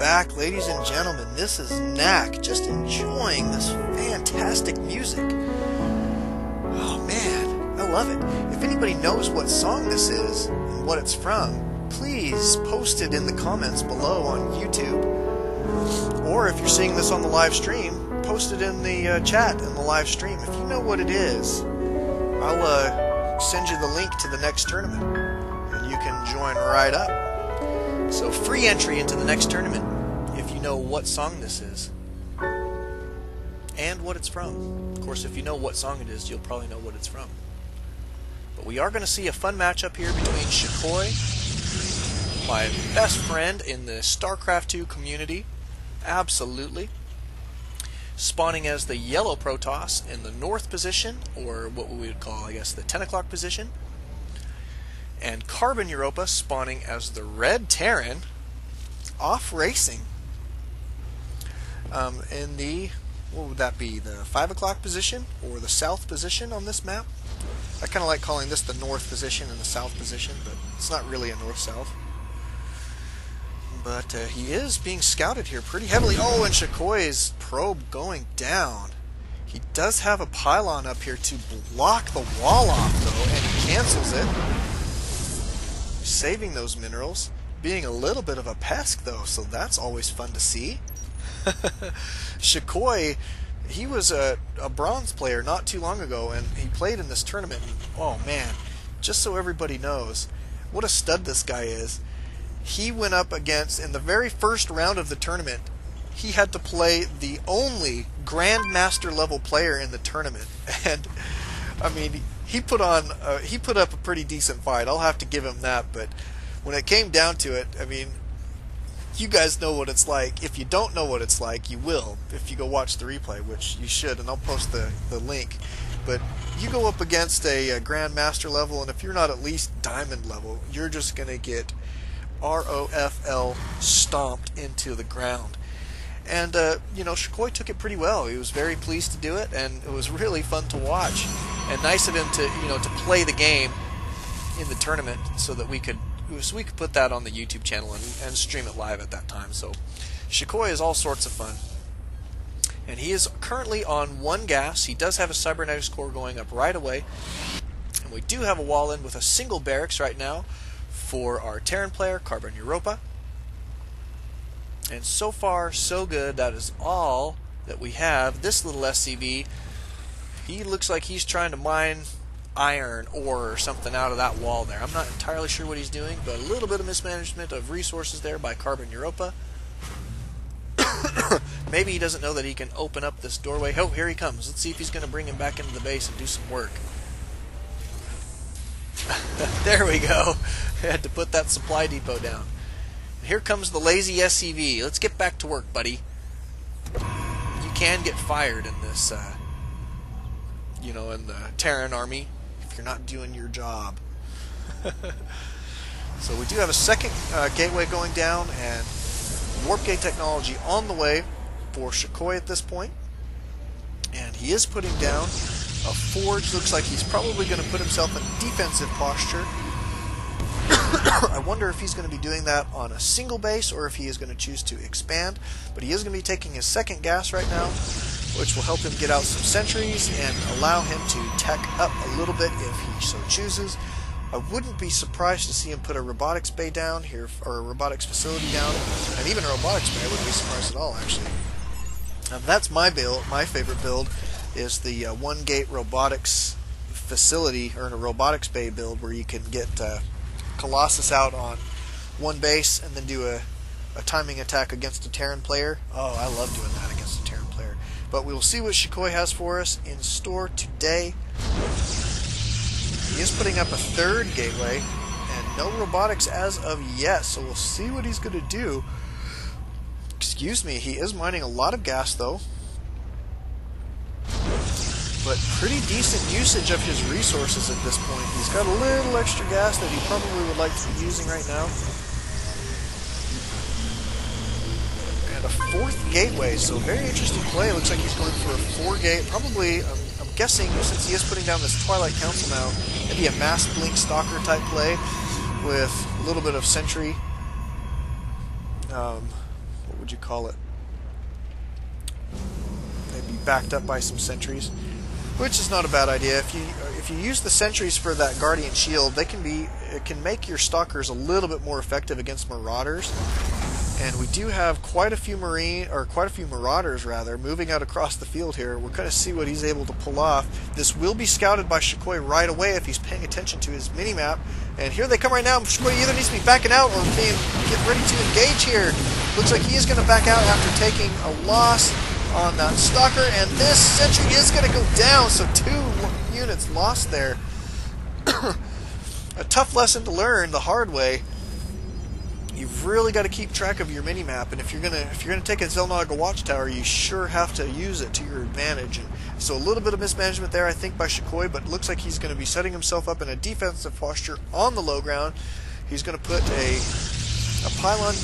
back, ladies and gentlemen. This is Knack, just enjoying this fantastic music. Oh man, I love it. If anybody knows what song this is and what it's from, please post it in the comments below on YouTube. Or if you're seeing this on the live stream, post it in the chat in the live stream. If you know what it is, I'll send you the link to the next tournament, and you can join right up. So free entry into the next tournament if you know what song this is and what it's from. Of course, if you know what song it is, you'll probably know what it's from. But we are going to see a fun matchup here between Shukoii, my best friend in the StarCraft 2 community, absolutely, spawning as the yellow Protoss in the north position, or what we would call, I guess, the 10 o'clock position, and CarbonEuropa spawning as the red Terran, off racing in the, what would that be, the 5 o'clock position or the south position on this map. I kind of like calling this the north position and the south position, but it's not really a north-south. But he is being scouted here pretty heavily. Oh, and Shukoii's probe going down. He does have a pylon up here to block the wall off, though, and he cancels it, saving those minerals, being a little bit of a pest though, so that's always fun to see. Shukoii, he was a bronze player not too long ago, and he played in this tournament, and oh man, just so everybody knows what a stud this guy is, he went up against, in the very first round of the tournament, he had to play the only Grandmaster level player in the tournament, and I mean, he put up a pretty decent fight. I'll have to give him that. But when it came down to it, I mean, you guys know what it's like. If you don't know what it's like, you will if you go watch the replay, which you should, and I'll post the link. But you go up against a Grandmaster level, and if you're not at least Diamond level, you're just gonna get ROFL stomped into the ground. And you know, Shukoii took it pretty well. He was very pleased to do it, and it was really fun to watch. And nice of him to, you know, to play the game in the tournament, so that we could put that on the YouTube channel and stream it live at that time. So Shukoii is all sorts of fun, and he is currently on 1 gas. He does have a cybernetics core going up right away, and we do have a wall in with a single barracks right now for our Terran player CarbonEuropa. And so far, so good. That is all that we have. This little SCV, he looks like he's trying to mine iron ore or something out of that wall there. I'm not entirely sure what he's doing, but a little bit of mismanagement of resources there by CarbonEuropa. Maybe he doesn't know that he can open up this doorway. Oh, here he comes. Let's see if he's going to bring him back into the base and do some work. There we go. I had to put that supply depot down. Here comes the lazy SCV. Let's get back to work, buddy. You can get fired in this, you know, in the Terran army if you're not doing your job. So we do have a second gateway going down, and warp gate technology on the way for Shukoii at this point. And he is putting down a forge. Looks like he's probably going to put himself in defensive posture. I wonder if he's going to be doing that on a single base or if he is going to choose to expand. But he is going to be taking his second gas right now, which will help him get out some sentries and allow him to tech up a little bit if he so chooses. I wouldn't be surprised to see him put a robotics bay down here, or a robotics facility down, and even a robotics bay. I wouldn't be surprised at all, actually. That's my build. My favorite build is the 1-gate robotics facility, or a robotics bay build, where you can get Colossus out on 1 base and then do a timing attack against a Terran player. Oh, I love doing that against a Terran player. But we will see what Shukoii has for us in store today. He is putting up a 3rd gateway, and no robotics as of yet, so we'll see what he's going to do. Excuse me, he is mining a lot of gas though, but pretty decent usage of his resources at this point. He's got a little extra gas that he probably would like to be using right now. And a 4th gateway, so very interesting play. Looks like he's going for a 4-gate, probably, I'm guessing, since he is putting down this Twilight Council now, maybe a Mass Blink Stalker type play with a little bit of sentry. What what would you call it? They'd be backed up by some sentries, which is not a bad idea. If you use the sentries for that guardian shield, it can make your stalkers a little bit more effective against marauders. And we do have quite a few marauders rather moving out across the field here. We're going to see what he's able to pull off. This will be scouted by Shukoii right away if he's paying attention to his mini-map. And here they come right now. Shukoii either needs to be backing out or get ready to engage here. Looks like he is going to back out after taking a loss on that stalker, and this sentry is going to go down. So 2 units lost there. A tough lesson to learn the hard way. You've really got to keep track of your mini-map, and if you're gonna take a Xel'Naga watchtower, you sure have to use it to your advantage. And so a little bit of mismanagement there, I think, by Shukoii, but it looks like he's going to be setting himself up in a defensive posture on the low ground. He's going to put a pylon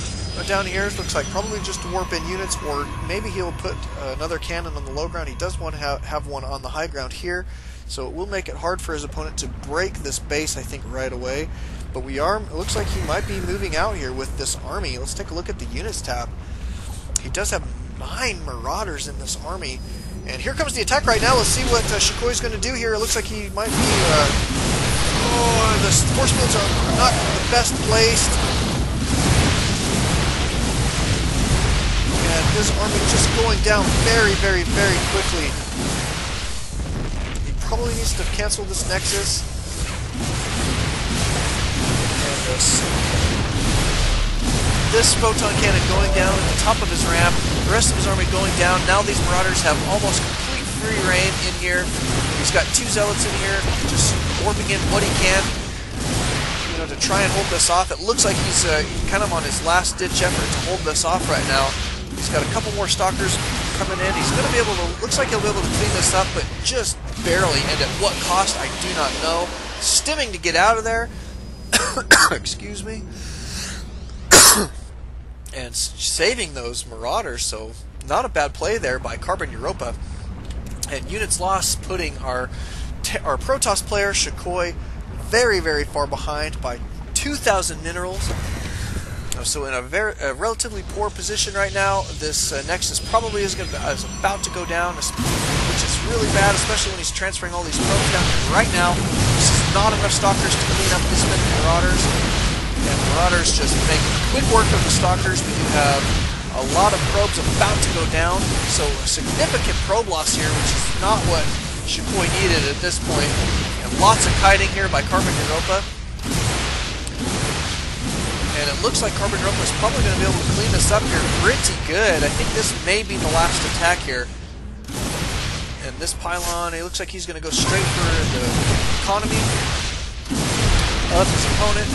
down here. It looks like probably just to warp in units, or maybe he'll put another cannon on the low ground. He does want to have one on the high ground here, so it will make it hard for his opponent to break this base, I think, right away. But it looks like he might be moving out here with this army. Let's take a look at the units tab. He does have 9 marauders in this army. And here comes the attack right now. Let's see what Shukoii's going to do here. It looks like he might be... the force fields are not the best placed. And his army just going down very, very, very quickly. He probably needs to cancel this Nexus. This photon cannon going down at the top of his ramp, the rest of his army going down. Now these marauders have almost complete free reign in here. He's got 2 zealots in here, just warping in what he can, to try and hold this off. It looks like he's kind of on his last-ditch effort to hold this off right now. He's got a couple more stalkers coming in. He's going to be able to, looks like he'll be able to clean this up, but just barely. And at what cost, I do not know. Stimming to get out of there. Excuse me. And saving those marauders, so not a bad play there by CarbonEuropa. And units lost, putting our Protoss player Shukoii very, very far behind by 2,000 minerals. So in a relatively poor position right now. This Nexus probably is about to go down, which is really bad, especially when he's transferring all these probes down here right now. This is not enough stalkers to clean up this many marauders. And marauders just make quick work of the stalkers. We do have a lot of probes about to go down, so a significant probe loss here, which is not what Shukoii needed at this point. And lots of kiting here by CarbonEuropa. And it looks like CarbonEuropa is probably going to be able to clean this up here pretty good. I think this may be the last attack here. And this pylon, it looks like he's going to go straight for the economy of his opponent.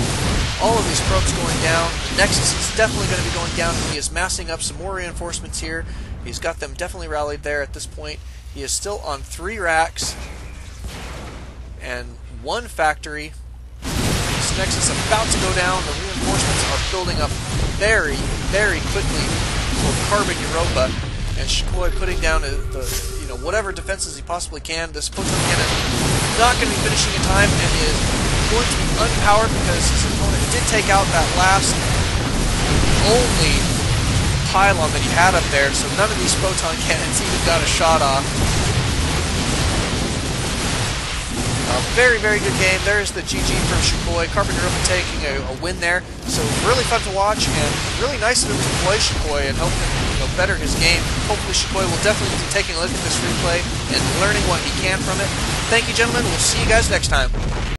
All of these probes going down. Nexus is definitely going to be going down. He is massing up some more reinforcements here. He's got them definitely rallied there at this point. He is still on 3 racks and 1 factory. This Nexus is about to go down. The reinforcements are building up very, very quickly for CarbonEuropa, and Shukoii putting down whatever defenses he possibly can. This photon cannon is not going to be finishing in time and is going to be unpowered because his opponent did take out that last only pylon that he had up there, so none of these photon cannons even got a shot off. Very, very good game. There's the GG from Shukoii. CarbonEuropa taking a win there. So really fun to watch and really nice of him to play Shukoii and help him better his game. Hopefully Shukoii will definitely be taking a look at this replay and learning what he can from it. Thank you, gentlemen. We'll see you guys next time.